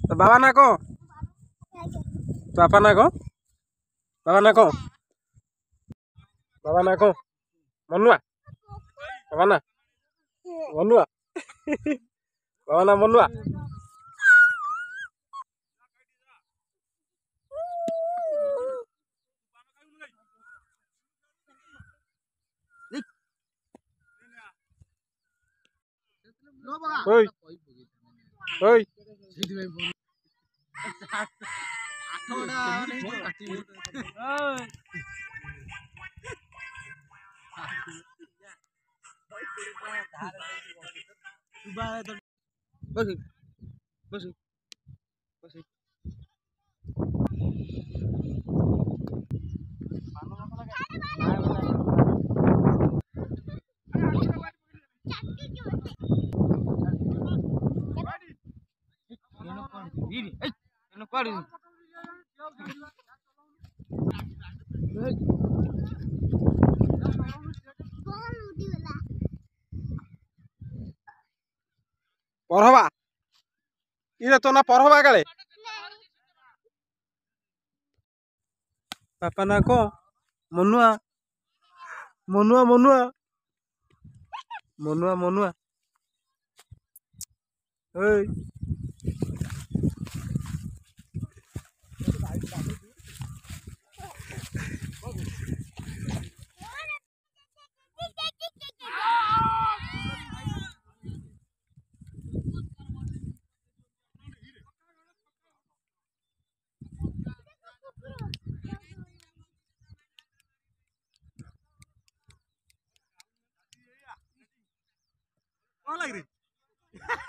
तो बाबा ना को पापा ना को बाबा ना को बाबा ना को मनुआ बाबा ना मनुआ बाबा ना मनुआ ओई ओई बस बस पढ़वा इरे तो ना पढ़वा गले पापा ना को मनुआ मनुआ मनुआ मनुआ मनुआ ओई कौन लग रही